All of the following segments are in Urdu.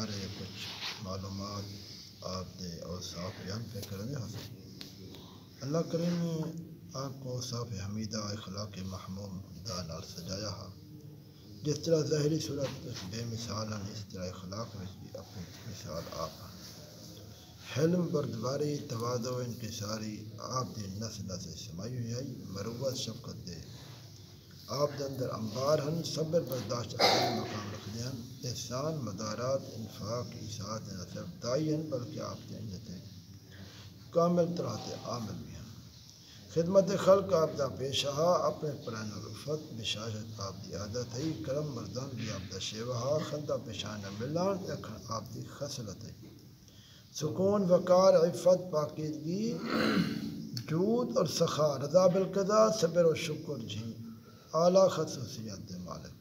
بارے کچھ معلومات آپ دے اوصاف بیان پہ کرنے حاصل اللہ کریم نے آپ کو اوصاف حمیدہ اخلاق محمودہ نال سجایا ہے جس طرح ظاہری صورت بے مثال ہیں اس طرح اخلاق میں بھی اپنی مثال آپ ہیں حلم بردباری تواضع انکساری آپ دی نس نس سمائی ہوئی ہے مروت شفقت دے آپ دے اندر انبار ہیں صبر برداشت عظیم مقام رکھتے ہیں احسان مدارات انفاق اسعاد نہ صرف دائی ہیں بلکہ آپ دے اندر کامل طرح عامل بھی ہیں خدمت خلق آپ دا پیشہ اپنے پران الفت بشاشت آپ دی عادت ہے کرم مردان بھی آپ دا شیوہ خندہ پیشانہ ملان اکھن آپ دی خصلت ہے سکون وقار عفت پاکیزگی جود اور سخا رضا بالقضا صبر و شکر جھیں اعلیٰ خصوصیت مالک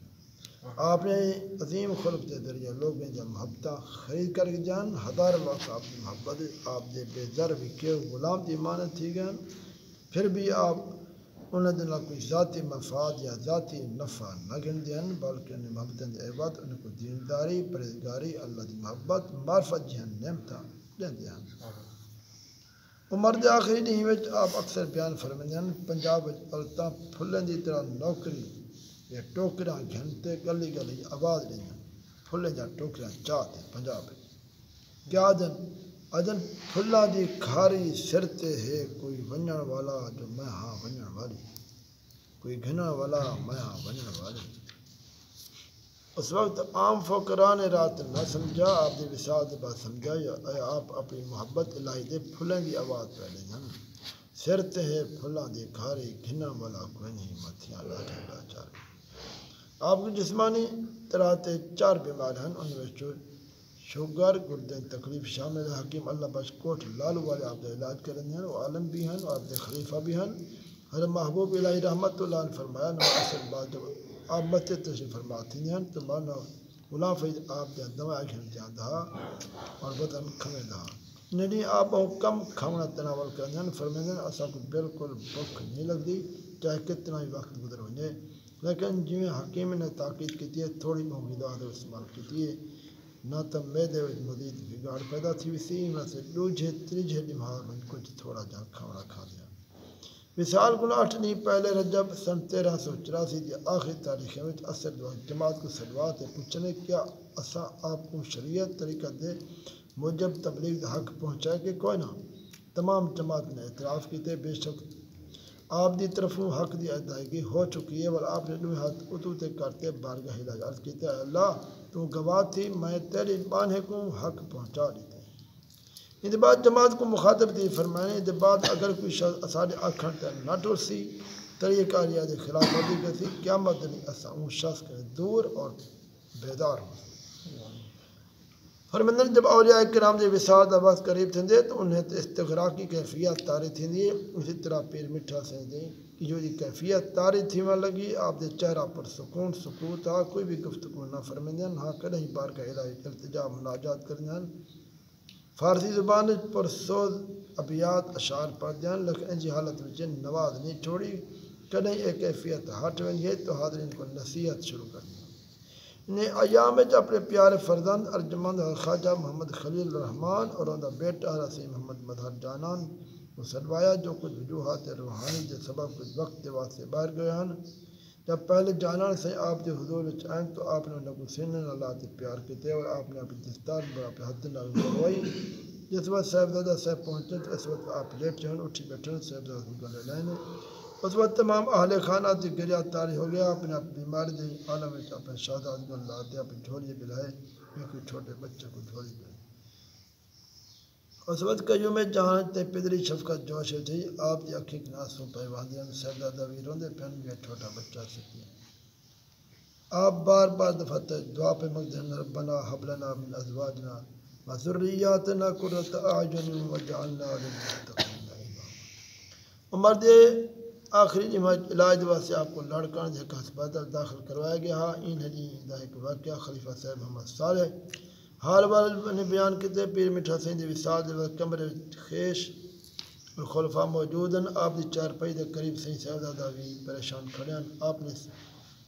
آپ نے عظیم خلق کے ذریعے لوگوں جب محبت خرید کر جان ہزار وقت آپ کی محبت آپ دے بے ذر بھی کہ غلام دی مانت تھی گئے پھر بھی آپ انہیں دن کوئی ذاتی مفاد یا ذاتی نفع نہ گندے ہیں بلکہ انہیں محبت عبادت ان کو دینداری پرہیزگاری اللہ دی محبت معرفت جہن نعمت دیندے ہیں عمر دے آخری دن وچ آپ اکثر بیان فرماتے ہیں پنجاب عورتاں پھلیں دی طرح نوکری یا ٹوکراں گھنتے گلی گلی آواز دیں پھلیں جا ٹوکراں چاہتے پنجاب کیا دن اجن پھلاں دی کھاری سر تے ہے کوئی ونجن والا جو میں ہاں ونجن والی کوئی گھنن والا میں ہاں ونجن والی اس وقت عام فقراء نے رات نہ سمجھا آپ دی وصال دے بعد سمجھا یا آپ اپنی محبت الہی دے پھلیں دی آواز پہلے ہیں سر تے ہے پھلاں دی کھاری گھنن والا کوئی نہیں متھیاں لاٹھے لاچار آپ کی جسمانی طرح تے 4 بیمار ہیں ان میں شوگر گردے تکلیف شامل ہے حکیم اللہ بخش کوٹ لالو والے آپ کا علاج کریں ہیں وہ عالم بھی ہیں اور آپ کے خلیفہ بھی ہیں ہر محبوب الہی رحمت اللہ نے فرمایا نہ اصل بات جب آپ مسجد تشریف فرماتی ہیں تو مانا غلام فیض آپ کے دوا کھیل جاتا اور بدن کھمے دہا نہیں آپ کم کھانا تناول کریں ہیں فرمائیں اصل کو بالکل بھوک نہیں لگتی چاہے کتنا ہی وقت گزر ہو جائے لیکن جی حکیم نے تاکید کی ہے تھوڑی موجودات استعمال کی ہے نہ تو میدے مزید بگاڑ پیدا تھی وسی میں سے ڈوجھے تریجھے دماغ میں کچھ تھوڑا جا کھانا کھا دیا وصال کو 8 دن پہلے رجب سن 1384 کی آخری تاریخ میں اثر جماعت کو سلوات ہے پوچھنے کیا اساں آپ کو شریعت طریقہ دے موجب تبلیغ حق پہنچائے کہ کوئی نہ تمام جماعت نے اعتراف کیتے بے شک آپ دی طرفوں حق دی ادائیگی ہو چکی ہے اور آپ نے دو ہاتھ اتوتے کرتے بارگاہ الہی عرض کیتے اللہ تو گواہ تھی میں تیری بانے کو حق پہنچا دیتے ان بعد جماعت کو مخاطب دی فرمائے ان بعد اگر کوئی شخص اساڑے آکھن تے نہ ٹرسی طریقہ کاریہ دے خلاف ورزی کرسی قیامت نہیں اساں اون شخص کے دور اور بیدار ہو فرمندن جب اولیاء کرام دے وصال دا وقت قریب تھندے تو انہیں استغراق کی کیفیت طاری تھندی اسی طرح پیر مٹھا سیندے جو دی کیفیت طاری تھیون لگی آپ دے چہرہ پر سکون سکوت تھا کوئی بھی گفتگو نہ فرمندن ہاں کدیں بار کا الہی التجا مناجات کرندن فارسی زبان پر سوز ابیات اشعار پڑھ دیں لیکن انجی حالت میں نواز نہیں چھوڑی کدیں ایک کیفیت ہٹ ونی ہے تو حاضرین کو نصیحت شروع کر دی نے ایام میں اپنے پیارے فرزند ارجمند خواجہ محمد خلیل الرحمن اور ان کا بیٹا رسی محمد مظہر جانان کو سلوایا جو کچھ وجوہات روحانی کے سبب کچھ وقت کے واسطے باہر گئے ہیں جب پہلے جانان سے آپ کے حضور آئیں تو آپ نے نگو سینن اللہ سے پیار کیتے اور آپ نے اپنی دستار پر اپنے حد نہ کروائی جس وقت صاحبزادہ صاحب پہنچے تو اس وقت آپ لیٹ جان اٹھی بیٹھے صاحبزادہ کو گلے لینے اس وقت تمام اہل خانہ کی گریہ تاری ہو گیا اپنے بیماری دے عالم میں اپنے شہزاد کو لا دیا اپنے جھولی بلائے کوئی چھوٹے بچے کو جھولی بلائے اس وقت کئیوں میں جہاں تے پدری شفقت جوش تھی آپ کی اکھی ناسوں پیواندیاں صاحبزادہ ویروں دے پہن گیا چھوٹا بچہ سکی آپ بار بار دفعہ دعا پہ مقدن ربنا حب لنا من ازواجنا وذریاتنا قرۃ اعین واجعلنا للمتقین اماما عمر دے آخری علاج واسطے آپ کو لڑکان دے ہسپتال داخل کروایا گیا ان ہی دا ایک واقعہ خلیفہ صاحب محمد صالح حال والے نے بیان کیتے پیر مٹھا سین دی وصال دے وقت کمرے خیش اور خلفاء موجود ہیں آپ دی چارپائی دے قریب سی صاحبزادہ بھی پریشان کھڑے ہیں آپ نے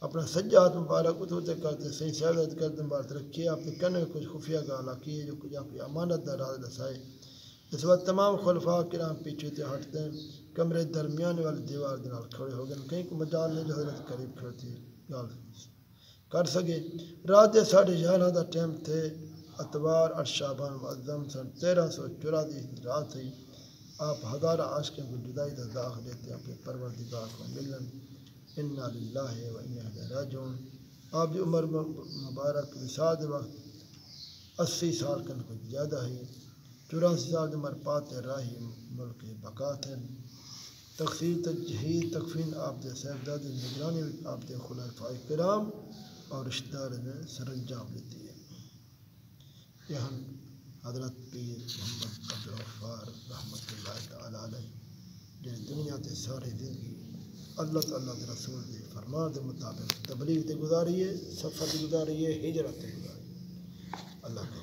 اپنا سجاد مبارک اتوتے کرتے صحیح سیادت کرتے مبارک رکھیے اپنے کنے کچھ خفیہ گالا کیے جو کچھ آپ کی امانت دار راز رسائے اس وقت تمام خلفاء کرام پیچھے تے ہٹتے ہیں کمرے درمیان والی دیوار کے نال کھڑے ہو گئے کہیں کو مجال نہیں جو حضرت قریب کھڑتی گال کر سکے رات 11:30 دا ٹائم تھے اتوار 8 شعبان معظم سن 1384 رات تھی آپ ہزارہ عاشقوں کو جدائی دا داغ لیتے اپنے پروردگار کو ملن انا للہ و انا الیہ راجعون آپ کی عمر مبارک وصال وقت 80 سال کن کچھ زیادہ ہے 84 سال کی عمر پاتے راہی ملک بقات ہے تقسیم تجہید تکفین آپ دے صاحبزادی نگرانی آپ دے خلفائے کرام اور رشتہ دار نے سر انجام لیتی ہے یہ ہم حضرت پیر محمد عبدالغفار رحمۃ اللہ تعالی علیہ جن دنیا تے ساری زندگی اللہ تعالیٰ کے رسول کے فرمان کے مطابق تبلیغ تے گزاری ہے سفر تے گزاری ہے ہجرت تے گزاری اللہ